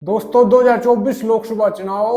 दोस्तों 2024 लोकसभा चुनाव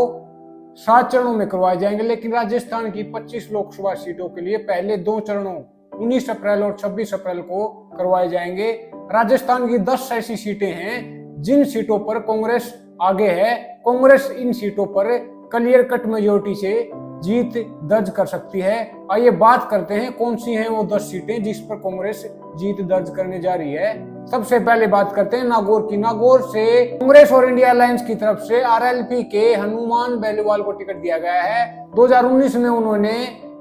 7 चरणों में करवाए जाएंगे, लेकिन राजस्थान की 25 लोकसभा सीटों के लिए पहले 2 चरणों 19 अप्रैल और 26 अप्रैल को करवाए जाएंगे। राजस्थान की 10 ऐसी सीटें हैं जिन सीटों पर कांग्रेस आगे है। कांग्रेस इन सीटों पर क्लियर कट मेजोरिटी से जीत दर्ज कर सकती है। आइए बात करते हैं कौन सी हैं वो 10 सीटें जिस पर कांग्रेस जीत दर्ज करने जा रही है। सबसे पहले बात करते हैं नागौर की। नागौर से कांग्रेस और इंडिया अलायंस की तरफ से आरएलपी के हनुमान बेनीवाल को टिकट दिया गया है। 2019 में उन्होंने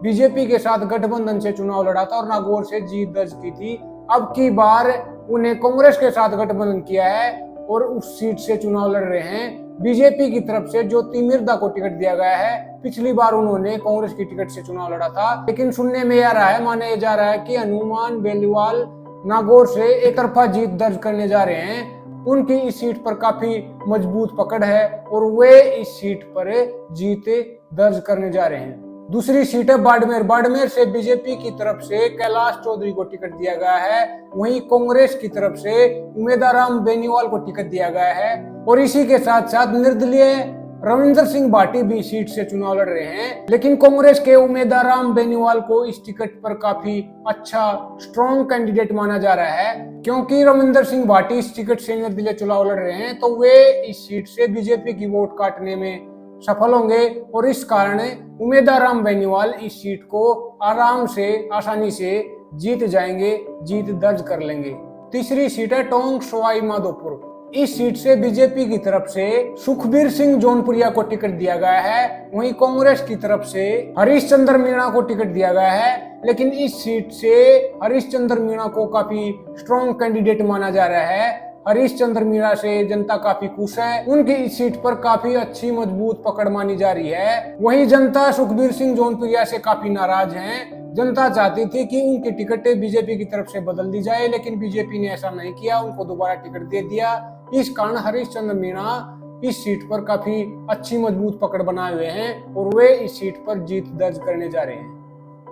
बीजेपी के साथ गठबंधन से चुनाव लड़ा था और नागौर से जीत दर्ज की थी। अब की बार उन्हें कांग्रेस के साथ गठबंधन किया है और उस सीट से चुनाव लड़ रहे हैं। बीजेपी की तरफ से ज्योति मिर्धा को टिकट दिया गया है। पिछली बार उन्होंने कांग्रेस की टिकट से चुनाव लड़ा था, लेकिन सुनने में माना जा रहा है कि हनुमान बेनीवाल नागौर से एक तरफा जीत दर्ज करने जा रहे हैं। उनकी इस सीट पर काफी मजबूत पकड़ है और वे इस सीट पर जीत दर्ज करने जा रहे हैं। दूसरी सीट है बाड़मेर। बाड़मेर से बीजेपी की तरफ से कैलाश चौधरी को टिकट दिया गया है। वहीं कांग्रेस की तरफ से उमेदाराम बेनीवाल को टिकट दिया गया है और इसी के साथ साथ निर्दलीय रविंदर सिंह भाटी भी सीट से चुनाव लड़ रहे हैं। लेकिन कांग्रेस के उमेदवार बेनीवाल को इस टिकट पर काफी अच्छा स्ट्रॉन्ग कैंडिडेट माना जा रहा है, क्योंकि रविंदर सिंह भाटी इस टिकट से निर्दलीय चुनाव लड़ रहे हैं तो वे इस सीट से बीजेपी की वोट काटने में सफल होंगे और इस कारण उमेदवार बेनीवाल इस सीट को आसानी से जीत जाएंगे, जीत दर्ज कर लेंगे। तीसरी सीट है टोंक सवाई माधोपुर। इस सीट से बीजेपी की तरफ से सुखबीर सिंह जौनपुरिया को टिकट दिया गया है। वहीं कांग्रेस की तरफ से हरीशचंद्र मीणा को टिकट दिया गया है, लेकिन इस सीट से हरीशचंद्र मीणा को काफी स्ट्रॉन्ग कैंडिडेट माना जा रहा है। हरीशचंद्र मीणा से जनता काफी खुश है, उनकी इस सीट पर काफी अच्छी मजबूत पकड़ मानी जा रही है। वहीं जनता सुखबीर सिंह जौनपुरिया से काफी नाराज है। जनता चाहती थी कि उनकी टिकट बीजेपी की तरफ से बदल दी जाए, लेकिन बीजेपी ने ऐसा नहीं किया, उनको दोबारा टिकट दे दिया। इस कारण हरीशचंद्र मीणा इस सीट पर काफी अच्छी मजबूत पकड़ बनाए हुए हैं और वे इस सीट पर जीत दर्ज करने जा रहे हैं।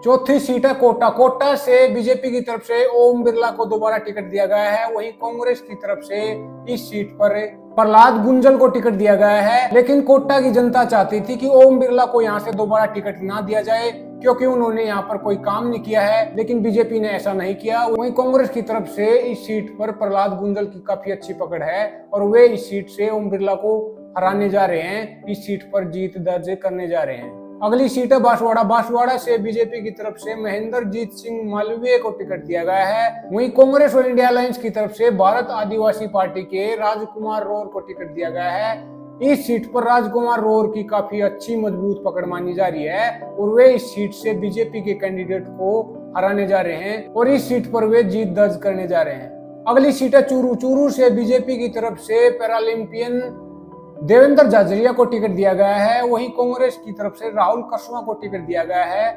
चौथी सीट है कोटा। कोटा से बीजेपी की तरफ से ओम बिरला को दोबारा टिकट दिया गया है। वहीं कांग्रेस की तरफ से इस सीट पर प्रहलाद गुंजल को टिकट दिया गया है, लेकिन कोटा की जनता चाहती थी कि ओम बिरला को यहाँ से दोबारा टिकट ना दिया जाए, क्योंकि उन्होंने यहाँ पर कोई काम नहीं किया है। लेकिन बीजेपी ने ऐसा नहीं किया। वहीं कांग्रेस की तरफ से इस सीट पर प्रहलाद गुंजल की काफी अच्छी पकड़ है और वे इस सीट से ओम बिरला को हराने जा रहे हैं, इस सीट पर जीत दर्ज करने जा रहे हैं। अगली सीट है बांसवाड़ा। बांसवाड़ा से बीजेपी की तरफ से महेंद्रजीत सिंह मालवीय को टिकट दिया गया है। वहीं कांग्रेस और इंडिया अलायंस की तरफ से भारत आदिवासी पार्टी के राजकुमार रोर को टिकट दिया गया है। इस सीट पर राजकुमार रोर की काफी अच्छी मजबूत पकड़ मानी जा रही है और वे इस सीट से बीजेपी के कैंडिडेट को हराने जा रहे हैं और इस सीट पर वे जीत दर्ज करने जा रहे हैं। अगली सीट है चूरू। चूरू से बीजेपी की तरफ से पैरालंपियन देवेंद्र झाझरिया को टिकट दिया गया है। वहीं कांग्रेस की तरफ से राहुल कसवा को टिकट दिया गया है।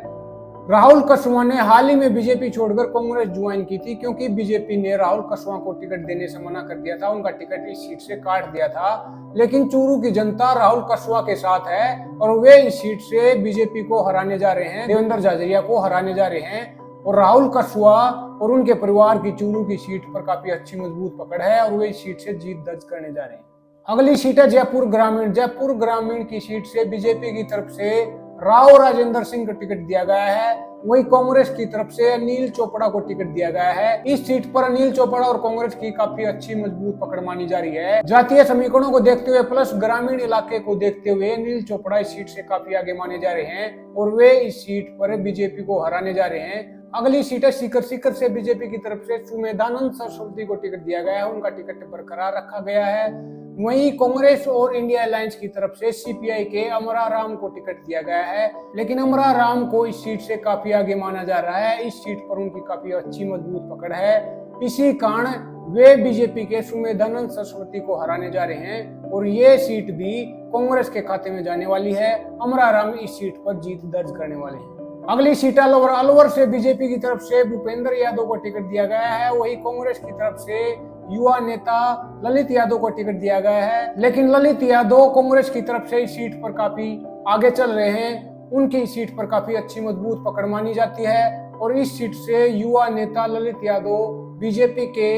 राहुल कसवा ने हाल ही में बीजेपी छोड़कर कांग्रेस ज्वाइन की थी, क्योंकि बीजेपी ने राहुल कसवा को टिकट देने से मना कर दिया था, उनका टिकट इस सीट से काट दिया था। लेकिन चूरू की जनता राहुल कसवा के साथ है और वे इस सीट से बीजेपी को हराने जा रहे हैं, देवेंद्र झाझरिया को हराने जा रहे हैं और राहुल कसवा और उनके परिवार की चूरू की सीट पर काफी अच्छी मजबूत पकड़ है और वे इस सीट से जीत दर्ज करने जा रहे हैं। अगली सीट है जयपुर ग्रामीण। जयपुर ग्रामीण की सीट से बीजेपी की तरफ से राव राजेंद्र सिंह को टिकट दिया गया है। वहीं कांग्रेस की तरफ से अनिल चोपड़ा को टिकट दिया गया है। इस सीट पर अनिल चोपड़ा और कांग्रेस की काफी अच्छी मजबूत पकड़ मानी जा रही है। जातीय समीकरणों को देखते हुए प्लस ग्रामीण इलाके को देखते हुए अनिल चोपड़ा इस सीट से काफी आगे माने जा रहे हैं और वे इस सीट पर बीजेपी को हराने जा रहे हैं। अगली सीट है सीकर। सीकर से बीजेपी की तरफ से सुमेधानंद सरस्वती को टिकट दिया गया है, उनका टिकट बरकरार रखा गया है। वहीं कांग्रेस और इंडिया अलायंस की तरफ से सीपीआई के अमरा राम को टिकट दिया गया है, लेकिन अमरा राम को इस सीट से काफी आगे माना जा रहा है। इस सीट पर उनकी काफी अच्छी मजबूत पकड़ है, इसी कारण वे बीजेपी के सुमेधानंद सरस्वती को हराने जा रहे हैं और ये सीट भी कांग्रेस के खाते में जाने वाली है। अमरा राम इस सीट पर जीत दर्ज करने वाले हैं। अगली सीट अलवर। अलवर से बीजेपी की तरफ से भूपेंद्र यादव को टिकट दिया गया है। वही कांग्रेस की तरफ से युवा नेता ललित यादव को टिकट दिया गया है, लेकिन ललित यादव कांग्रेस की तरफ से इस सीट पर काफी आगे चल रहे हैं, उनकी इस सीट पर काफी अच्छी मजबूत पकड़ मानी जाती है और इस सीट से युवा नेता ललित यादव बीजेपी के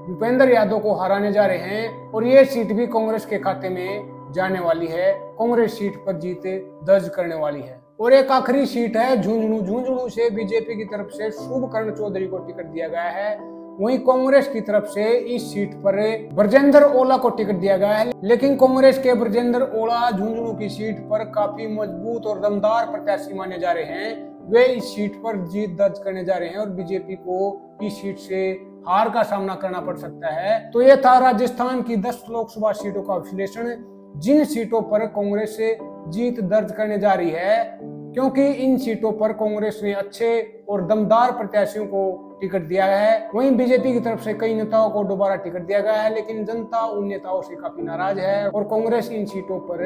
भूपेंद्र यादव को हराने जा रहे हैं और ये सीट भी कांग्रेस के खाते में जाने वाली है। कांग्रेस सीट पर जीत दर्ज करने वाली है। और एक आखिरी सीट है झुंझुनू। झुंझुनू से बीजेपी की तरफ से शुभकर्ण चौधरी को टिकट दिया गया है। वहीं कांग्रेस की तरफ से इस सीट पर ब्रजेंद्र ओला को टिकट दिया गया है। लेकिन कांग्रेस के ब्रजेंद्र ओला झुंझुनू की सीट पर काफी मजबूत और दमदार प्रत्याशी माने जा रहे हैं। वे इस सीट पर जीत दर्ज करने जा रहे हैं और बीजेपी को इस सीट से हार का सामना करना पड़ सकता है। तो यह था राजस्थान की 10 लोकसभा सीटों का विश्लेषण, जिन सीटों पर कांग्रेस जीत दर्ज करने जा रही है, क्योंकि इन सीटों पर कांग्रेस ने अच्छे और दमदार प्रत्याशियों को टिकट दिया है। वहीं बीजेपी की तरफ से कई नेताओं को दोबारा टिकट दिया गया है, लेकिन जनता उन नेताओं से काफी नाराज है और कांग्रेस इन सीटों पर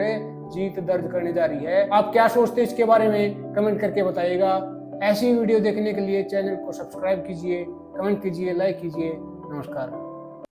जीत दर्ज करने जा रही है। आप क्या सोचते हैं इसके बारे में कमेंट करके बताइएगा। ऐसी वीडियो देखने के लिए चैनल को सब्सक्राइब कीजिए, कमेंट कीजिए, लाइक कीजिए। नमस्कार।